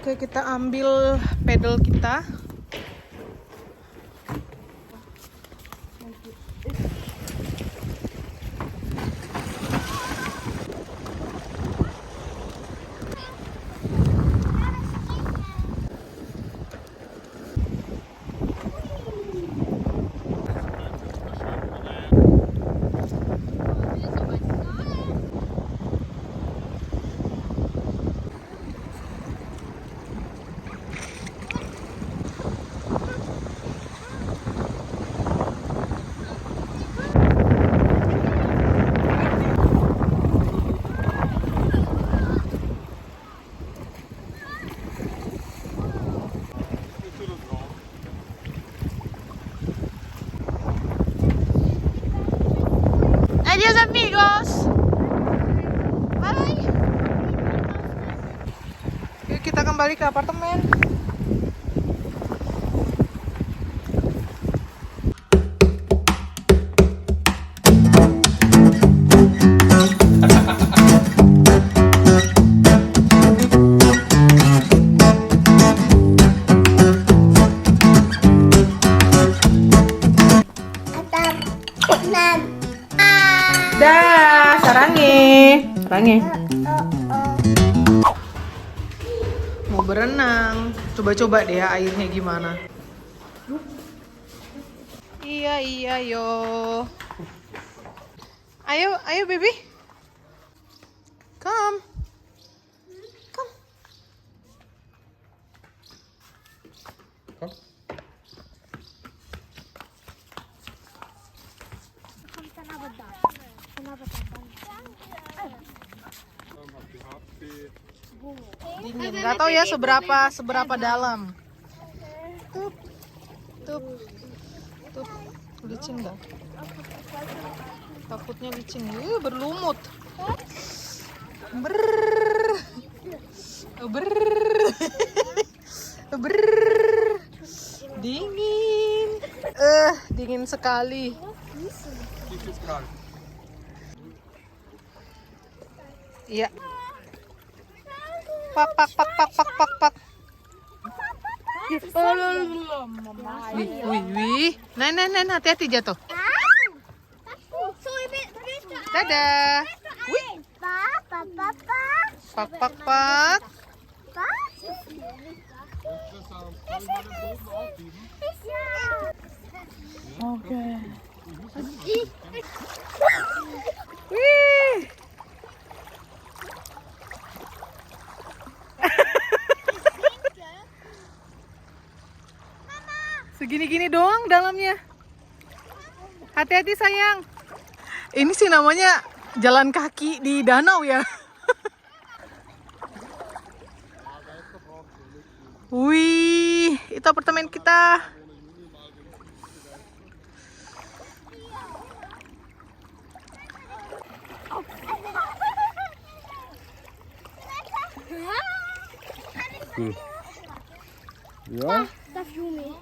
Oke, kita ambil pedal kita. Adiós amigos. Bye. Yuk kita kembali ke apartemen. Dah, sarangi. Mau berenang, coba-coba deh ya airnya gimana. Iya yo. Ayo baby. Come. Dingin. Nggak tahu ya seberapa dalam. Tuh. Licin nggak? Takutnya licin. Berlumut. Dingin. Dingin sekali. Iya. Pak. Wih. Nah, hati-hati jatuh. Dadah. Wih. Pak. Oke. Wih. Segini-gini doang dalamnya. Hati-hati sayang. Ini sih namanya jalan kaki di danau ya. Wih, itu apartemen kita. Ja? Dat viel mee.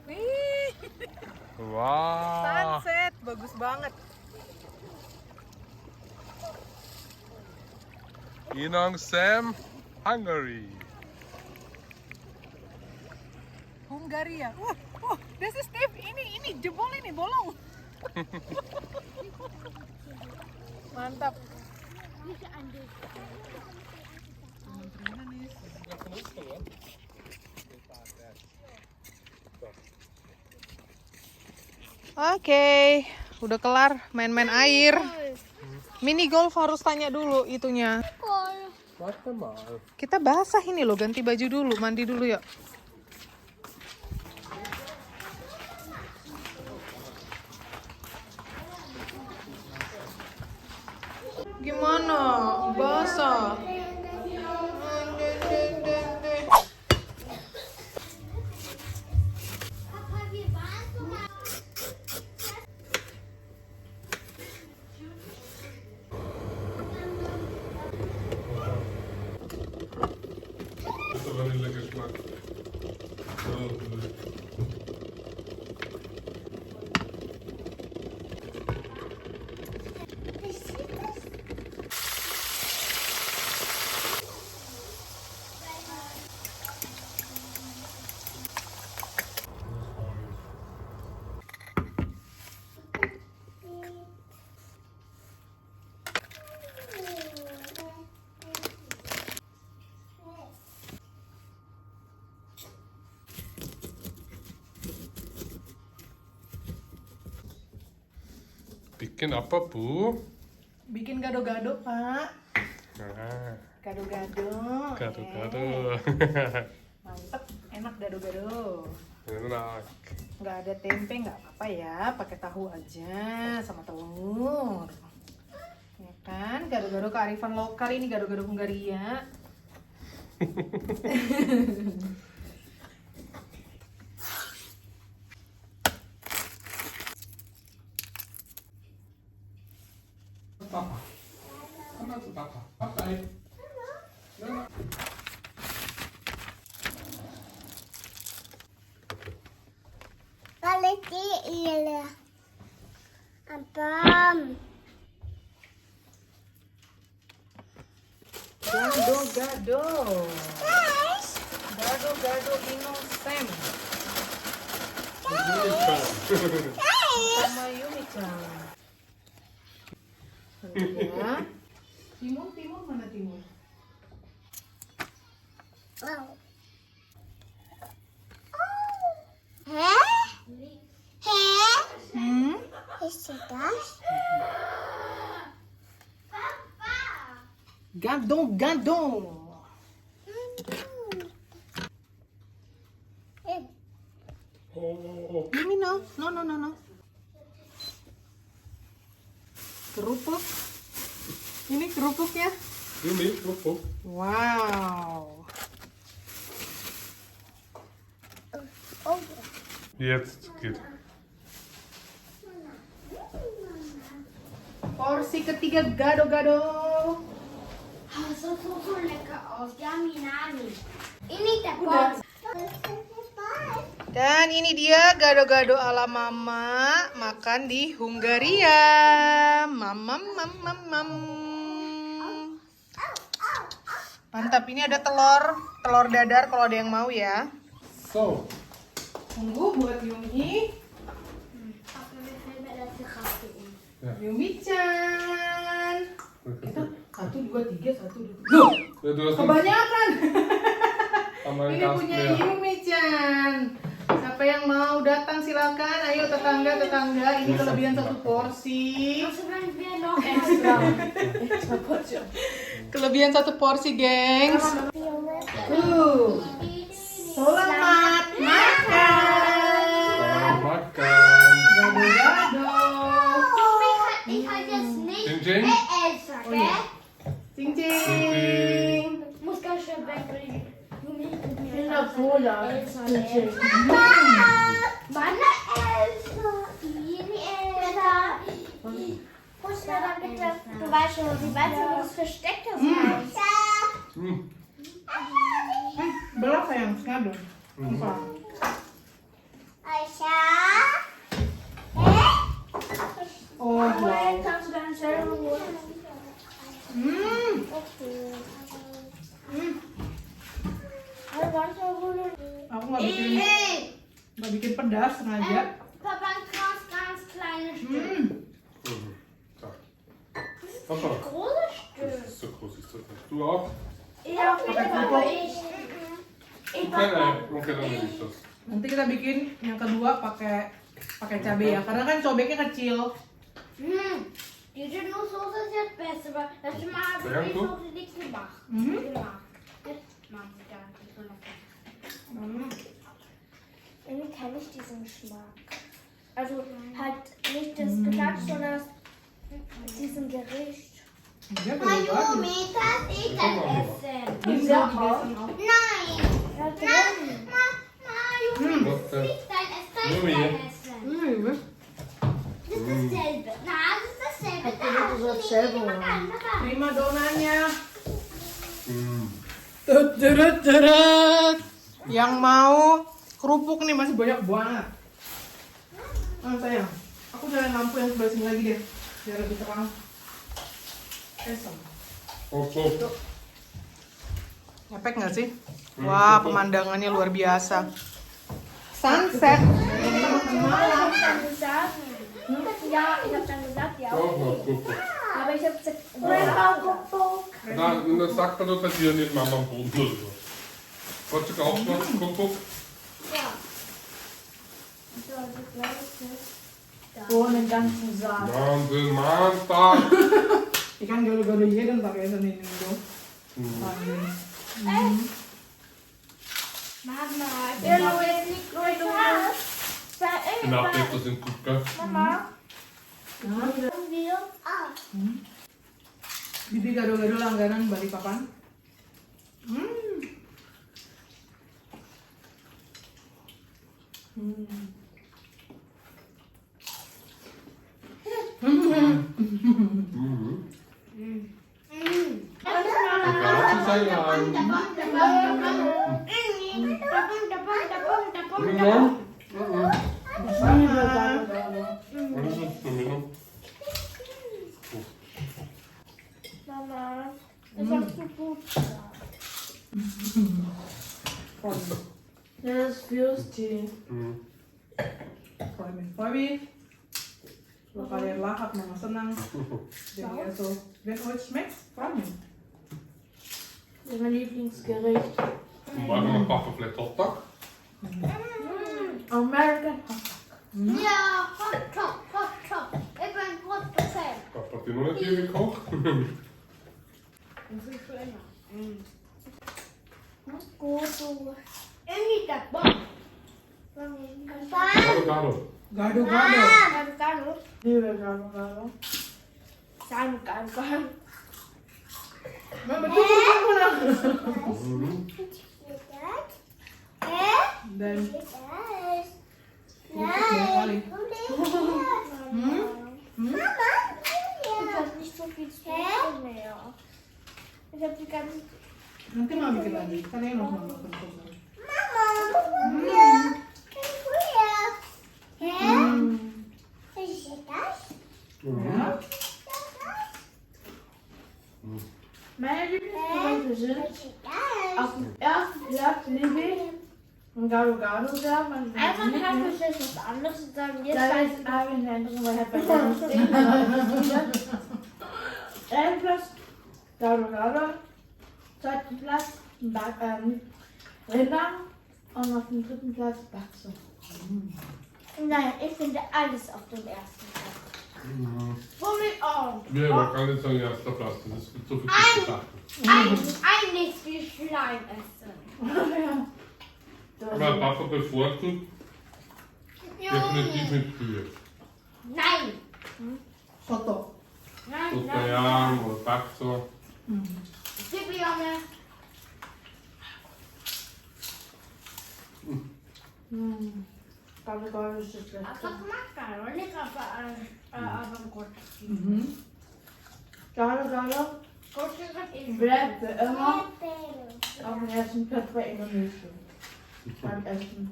Wih, Wow. sunset bagus banget. Inong Sam, Hungary. Hungaria. Wah, this is Steve. Ini jebol ini bolong. Mantap. Oke, udah kelar main-main air. Mini golf harus tanya dulu itunya. Warte mal. Kita basah ini loh, ganti baju dulu, mandi dulu ya. Gimana? Basah. Geschmack. Bikin apa, Bu? Bikin gado-gado, Pak. Nah, Gado-gado. gado-gado. Mantep, enak gado-gado. Enak. Nggak ada tempe nggak apa-apa ya, pakai tahu aja sama telur. Ya kan, gado-gado kearifan lokal ini, gado-gado Hungaria. Papa. Come on to Papa. Papa. Quality ile. Abam. Gado-gado. Gado-gado Inosem sama Yumi-chan. Ya. Timun mana timun? Wow. Heh? Heh? Is das? Gado-gado. Oh. Yumi no. No. Kerupuk. Ini kerupuknya. Ini kerupuk. Wow. Oh. Jetzt geht. Porsi ketiga gado-gado. Oh, so lecker aus. Yummy, nami. Ini der Udah. Dan ini dia gado-gado ala mama makan di Hungaria. Mam. Mantap, ini ada telur dadar kalau ada yang mau ya. So. Tunggu buat Yumi. Yumi-chan. Kita 1, 2, 3, 1, 2. Loh, Ja, du hast kebanyakan. einmal Ini Gast punya mehr. Yumi-chan. Siapa yang mau datang silakan. Ayo tetangga. Ini kelebihan 1 porsi. Kelebihan 1 porsi, gengs. Selamat makan. Selamat makan. Gado-gado. Ich kann jetzt nicht Ding, ding. essen, Oh ja. gell? Cing. Muss ganz schön wegbringen. Cola. Mana Elsa? Ini Elsa. Muss da dann bitte, du weißt schon, wo das versteckte ist. Belah sayang, skado. Apa? Aisyah. Oh, wow. Kannst du dann selber holen? Okay. Aku nggak bikin pedas sengaja. Papa, ein ganz kleines Stück. So. Papa. Großes Das Stück. ist so groß, ist das nicht. Du auch? Ja, bitte, aber ich. Okay, dann nehme ich das. Nanti kita bikin yang kedua pakai cabai ya, karena kan cobeknya kecil. Die Nusssoße ist jetzt besser, weil letztes Mal habe Sehr ich die gut. Soße nicht gemacht. Mhm. Jetzt mache ich gar nicht so lecker. Irgendwie kenne ich diesen Geschmack. Also halt nicht das Geschmack, sondern diesen Gericht. Ya, gado-gado. das ist das Essen. Bisa dibiasain auch. Nein. Was denn? Yummy. Essen. Iya. Das ist dasselbe. Nein, das ist dasselbe. Itu dasselbe. Makan. Prima donanya. Mm. Tut. Yang mau kerupuk nih masih banyak banget. Sayang, aku nyalain lampu yang sebelah sini lagi deh, biar lebih terang. Oh. Ngepek nggak sih? Wah, pemandangannya luar biasa. Sunset. Kita makan malam. Ja, ich habe dann gesagt, ja. Auch noch Kuckuck. Aber ich habe gesagt, Kuckuck. Dann sagt man doch bei dir nicht Mama am Boden oder so. Wolltest du auch noch Kuckuck? Ja. So, das glaube ich nicht. Oh, einen ganzen Sack. Wahnsinn, mantap. Ikan gado-gado jeden pakai ini dong. Mama, ja, Louis, nicht Louis. Genau, das sind gut, gell? Mama. Wir auch. Bibi gado-gado langganan Balikpapan. Egal, sayang. Minum. Minum. Mama, ich hab zu gut gesagt. Das ist Würstchen. Freue Kalau kalian lahap, mama senang. Jadi ya so, wenn euch schmeckt, freue mich. Das ist mein Lieblingsgericht. Und warte mal, Papa vielleicht Hotdog? American Hotdog. Ja, Hotdog, Hotdog. Ich bin Hotdog-Fan. Papa hat die noch nicht hier gekocht. Das ist schöner. Gut, du. Irgendwie das Bock. Gado. Gado-gado. Gado. Liebe Gado. Gado. Mama, betul aku lah. Dan Ich hab nicht so viel Zeit mehr. Ich hab die ganze nanti mama bikin lagi. Kan enak mama makan. Ja. Meine Lieblingsgerichte sind auf dem ersten Platz liebe ich ein Gado-Gado da. Einfach hast du jetzt was anderes zu sagen. Jetzt weiß ich aber in der anderen, weil ich habe bei der Ersten Platz Gado-Gado. Zweiten Platz Rinder. Und auf dem dritten Platz Batze. Nein, ich finde alles auf dem ersten Platz. Womit auch? Ja, man kann nicht sagen, erster Platz. Das ist zu viel zu sagen. Eigentlich wie Schleim essen. Aber Papa bevorzugt definitiv mit Kühe. Nein! Soto. Nein, Sotojang oder Bakso. Gib mir Junge. Gado-Gado ist das Beste. Aber Gado, nicht aber gut. Gado-Gado bleibt für immer auf dem ersten Platz bei Indonesien. Beim Essen.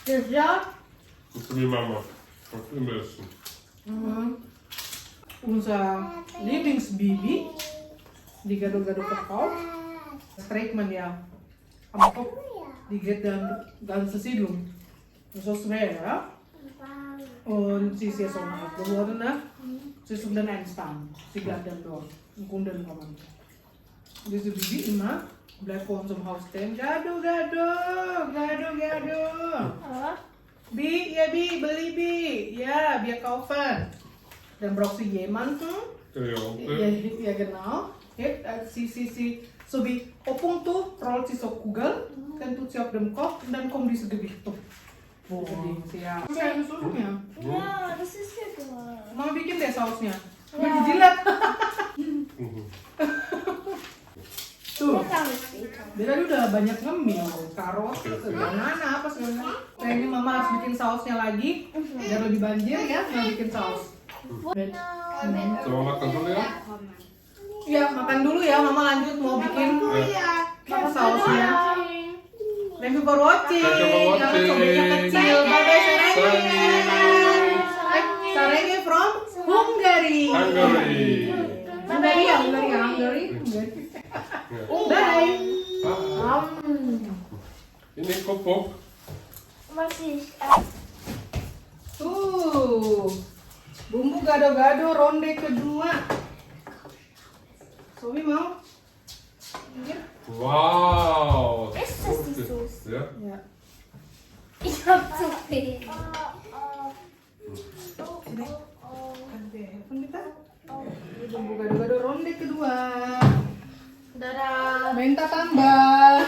Dessert? Das ist wie Mama. Und im Essen. Unser Lieblingsbaby di gado-gado verkauft. Das trägt man ja am Kopf. Die geht dann ganze Siedlung. So schwer, ja? Und sie ist jetzt auch noch geworden, ne? Sie ist unter einem Stand. Sie bleibt dann dort. Und Kunden kommen. Diese Baby immer bleibt vor unserem Haus stehen. Gado-gado, gado-gado. Bi, ja Bi, beli Bi. Ja, wir kaufen. Dann braucht sie jemanden. Ja, genau. Si, so wie Opung tuh, rollt sie so Kugel, dann tut sie auf dem Kopf und dann kommt diese Gewicht tuh. Ja. Kayak susunya. Ja, das ist ja gut. Mama bikin deh sausnya. Udah dijilat. Tuh. Dia tadi udah banyak ngemil, karot, segala apa segala. Kayaknya mama harus bikin sausnya lagi, biar lebih banjir ya, nggak bikin saus. Coba makan dulu ya. Ya, makan dulu ya, mama lanjut mau bikin sausnya. Thank you for watching. Jangan sobeknya kecil. Bye-bye, Sarenge from Hungary. Hungary. Bye. Ini kopok. Masih. Tuh, bumbu gado-gado ronde kedua. Sobi mau? Iya. Wow. Ist das die Soße? Ja. Ya. Ich hab zu viel. Tunggu gado-gado ronde kedua. Dadah. Minta tambah.